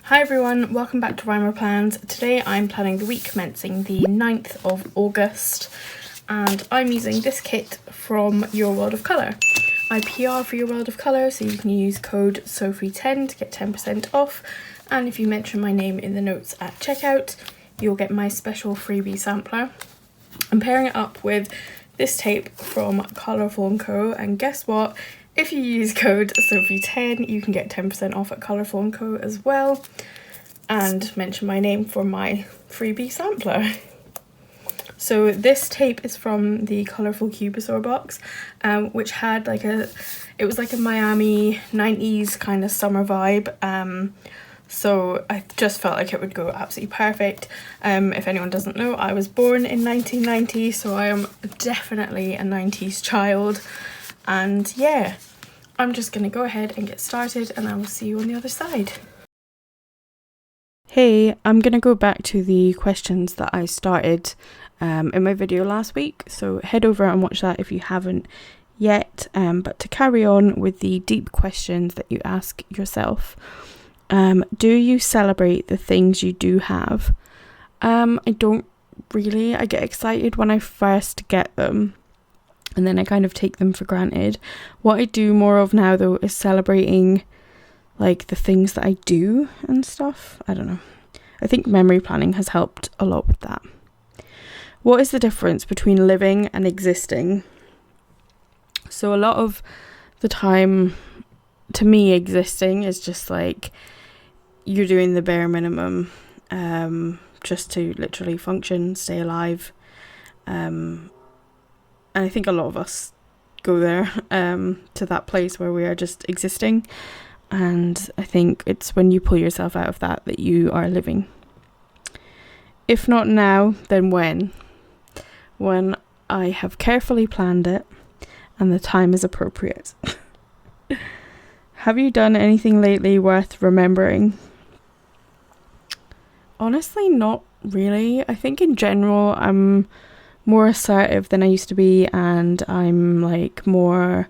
Hi everyone, welcome back to Rymerplans. Today I'm planning the week commencing the 9th of August and I'm using this kit from Your World of Colour. I PR for Your World of Colour, so you can use code SOPHIE10 to get 10% off, and if you mention my name in the notes at checkout you'll get my special freebie sampler. I'm pairing it up with this tape from Colourful Co, and guess what? If you use code SOPHIE10 you can get 10% off at Colourful Co as well, and mention my name for my freebie sampler. So this tape is from the Colourful Cubisaur box, which had it was like a Miami 90s kind of summer vibe. So I just felt like it would go absolutely perfect. If anyone doesn't know, I was born in 1990, so I am definitely a 90s child. And yeah, I'm just gonna go ahead and get started and I will see you on the other side. Hey, I'm gonna go back to the questions that I started in my video last week, so head over and watch that if you haven't yet. But to carry on with the deep questions that you ask yourself, do you celebrate the things you do have? I don't really. I get excited when I first get them and then I kind of take them for granted. What I do more of now though is celebrating like the things that I do and stuff. I don't know. I think memory planning has helped a lot with that. What is the difference between living and existing? So a lot of the time, to me, existing is just like you're doing the bare minimum just to literally function, stay alive. And I think a lot of us go there to that place where we are just existing. And I think it's when you pull yourself out of that that you are living. If not now, then when? When I have carefully planned it and the time is appropriate. Have you done anything lately worth remembering? Honestly, not really. I think in general I'm more assertive than I used to be, and I'm like more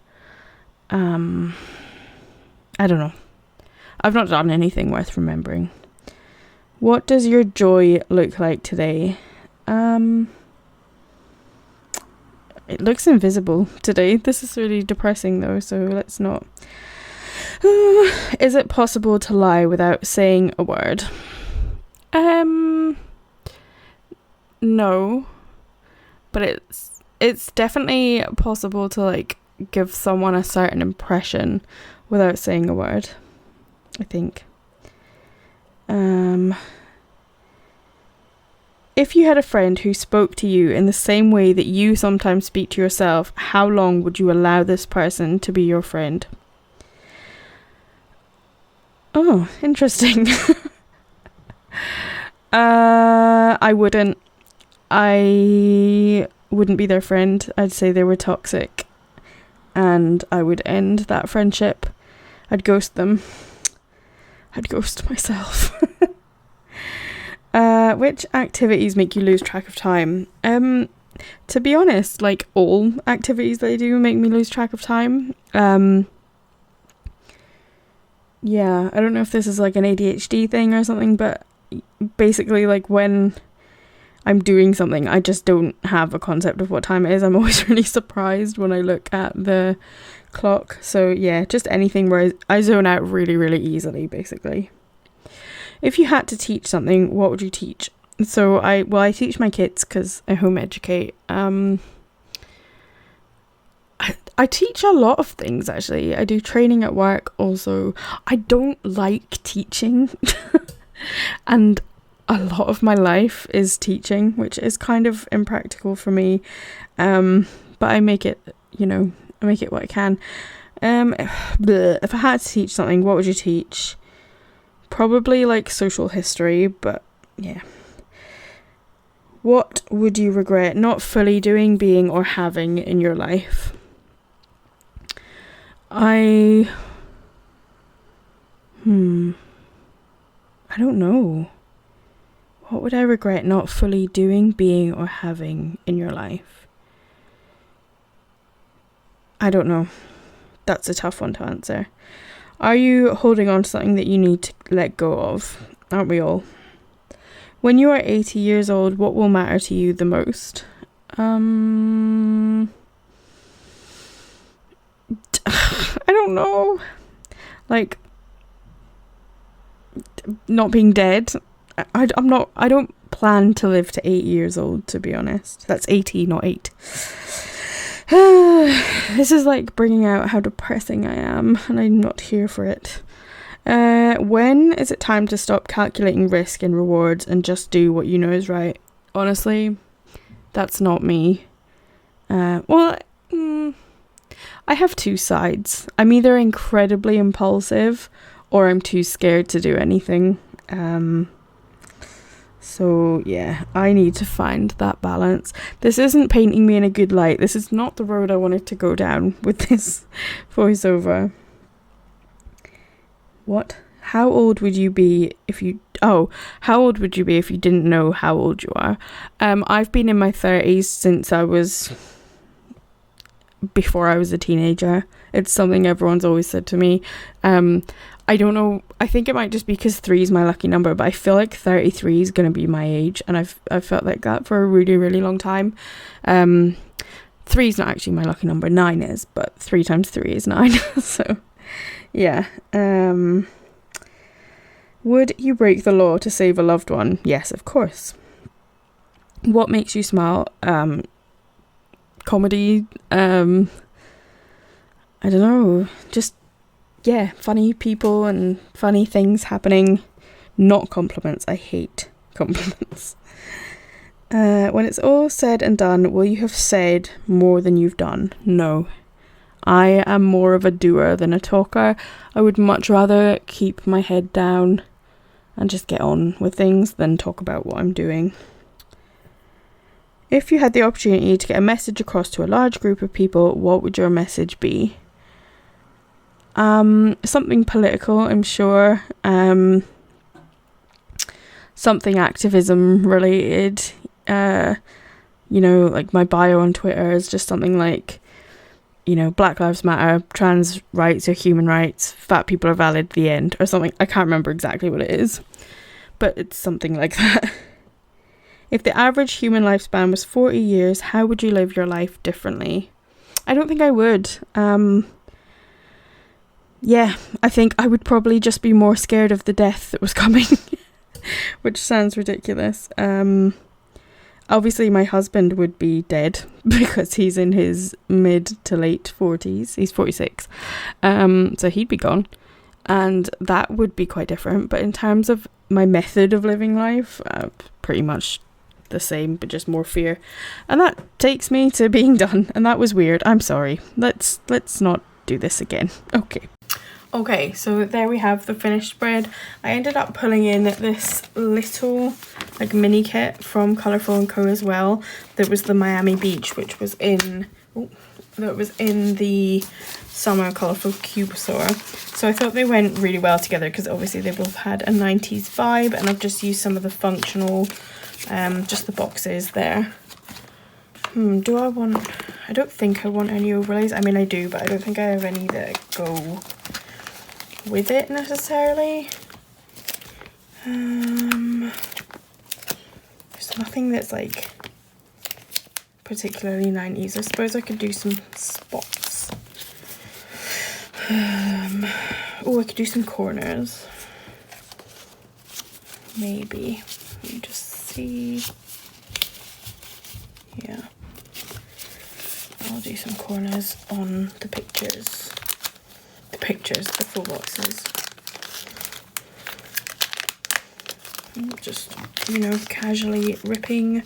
I don't know. I've not done anything worth remembering. What does your joy look like today? It looks invisible today. This is really depressing though, so let's not. Is it possible to lie without saying a word? No. But it's definitely possible to like give someone a certain impression without saying a word, I think. If you had a friend who spoke to you in the same way that you sometimes speak to yourself, how long would you allow this person to be your friend? Oh, interesting. I wouldn't be their friend. I'd say they were toxic and I would end that friendship. I'd ghost them. I'd ghost myself. Which activities make you lose track of time? To be honest, like all activities that I do make me lose track of time. Yeah, I don't know if this is like an ADHD thing or something, but basically like when I'm doing something, I just don't have a concept of what time it is. I'm always really surprised when I look at the clock. So yeah, just anything where I zone out really, really easily, basically. If you had to teach something, what would you teach? So I teach my kids because I home educate. I teach a lot of things actually. I do training at work also. I don't like teaching and a lot of my life is teaching, which is kind of impractical for me. But I make it, I make it what I can. If I had to teach something, what would you teach? Probably like social history, but yeah. What would you regret not fully doing, being, or having in your life? I don't know. What would I regret not fully doing, being, or having in your life? I don't know. That's a tough one to answer. Are you holding on to something that you need to let go of? Aren't we all? When you are 80 years old, what will matter to you the most? I don't know. Like, not being dead. I don't plan to live to 80 years old, to be honest. That's 80, not 8. This is like bringing out how depressing I am, and I'm not here for it. When is it time to stop calculating risk and rewards and just do what you know is right? Honestly, that's not me. I have two sides. I'm either incredibly impulsive or I'm too scared to do anything. So yeah, I need to find that balance. This isn't painting me in a good light. This is not the road I wanted to go down with this voiceover. What? How old would you be if you... Oh, how old would you be if you didn't know how old you are? I've been in my 30s since before I was a teenager. It's something everyone's always said to me. I don't know, I think it might just be because 3 is my lucky number, but I feel like 33 is going to be my age, and I've felt like that for a really, really long time. 3 is not actually my lucky number, 9 is, but 3 times 3 is 9. So, yeah. Would you break the law to save a loved one? Yes, of course. What makes you smile? Comedy. I don't know, just... yeah, funny people and funny things happening. Not compliments. I hate compliments. When it's all said and done, will you have said more than you've done? No. I am more of a doer than a talker. I would much rather keep my head down and just get on with things than talk about what I'm doing. If you had the opportunity to get a message across to a large group of people, what would your message be? Something political, I'm sure. Something activism related. Like my bio on Twitter is just something like, Black Lives Matter, trans rights are human rights, fat people are valid, the end, or something. I can't remember exactly what it is, but it's something like that. If the average human lifespan was 40 years, how would you live your life differently? I don't think I would. Yeah, I think I would probably just be more scared of the death that was coming, which sounds ridiculous. Obviously my husband would be dead because he's in his mid to late 40s. He's 46. So he'd be gone. And that would be quite different. But in terms of my method of living life, pretty much the same, but just more fear. And that takes me to being done. And that was weird. I'm sorry. Let's not do this again. Okay, so there we have the finished spread. I ended up pulling in this little like mini kit from Colourful Co as well. That was the Miami Beach, which was in the summer Colourful Cube store. So I thought they went really well together because obviously they both had a 90s vibe, and I've just used some of the functional, just the boxes there. I don't think I want any overlays. I mean I do, but I don't think I have any that go with it necessarily. There's nothing that's like particularly 90s. I suppose I could do some spots. I could do some corners. Maybe. Let me just see. Yeah. I'll do some corners on the pictures. The full boxes. Just, casually ripping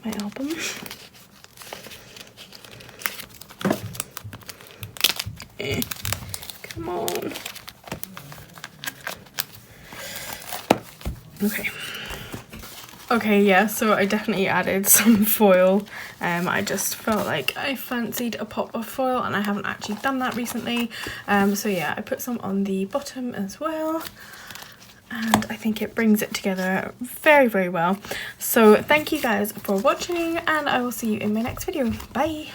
my album. Come on. Okay, yeah, so I definitely added some foil. I just felt like I fancied a pop of foil, and I haven't actually done that recently. So yeah, I put some on the bottom as well, and I think it brings it together very, very well. So thank you guys for watching, and I will see you in my next video. Bye!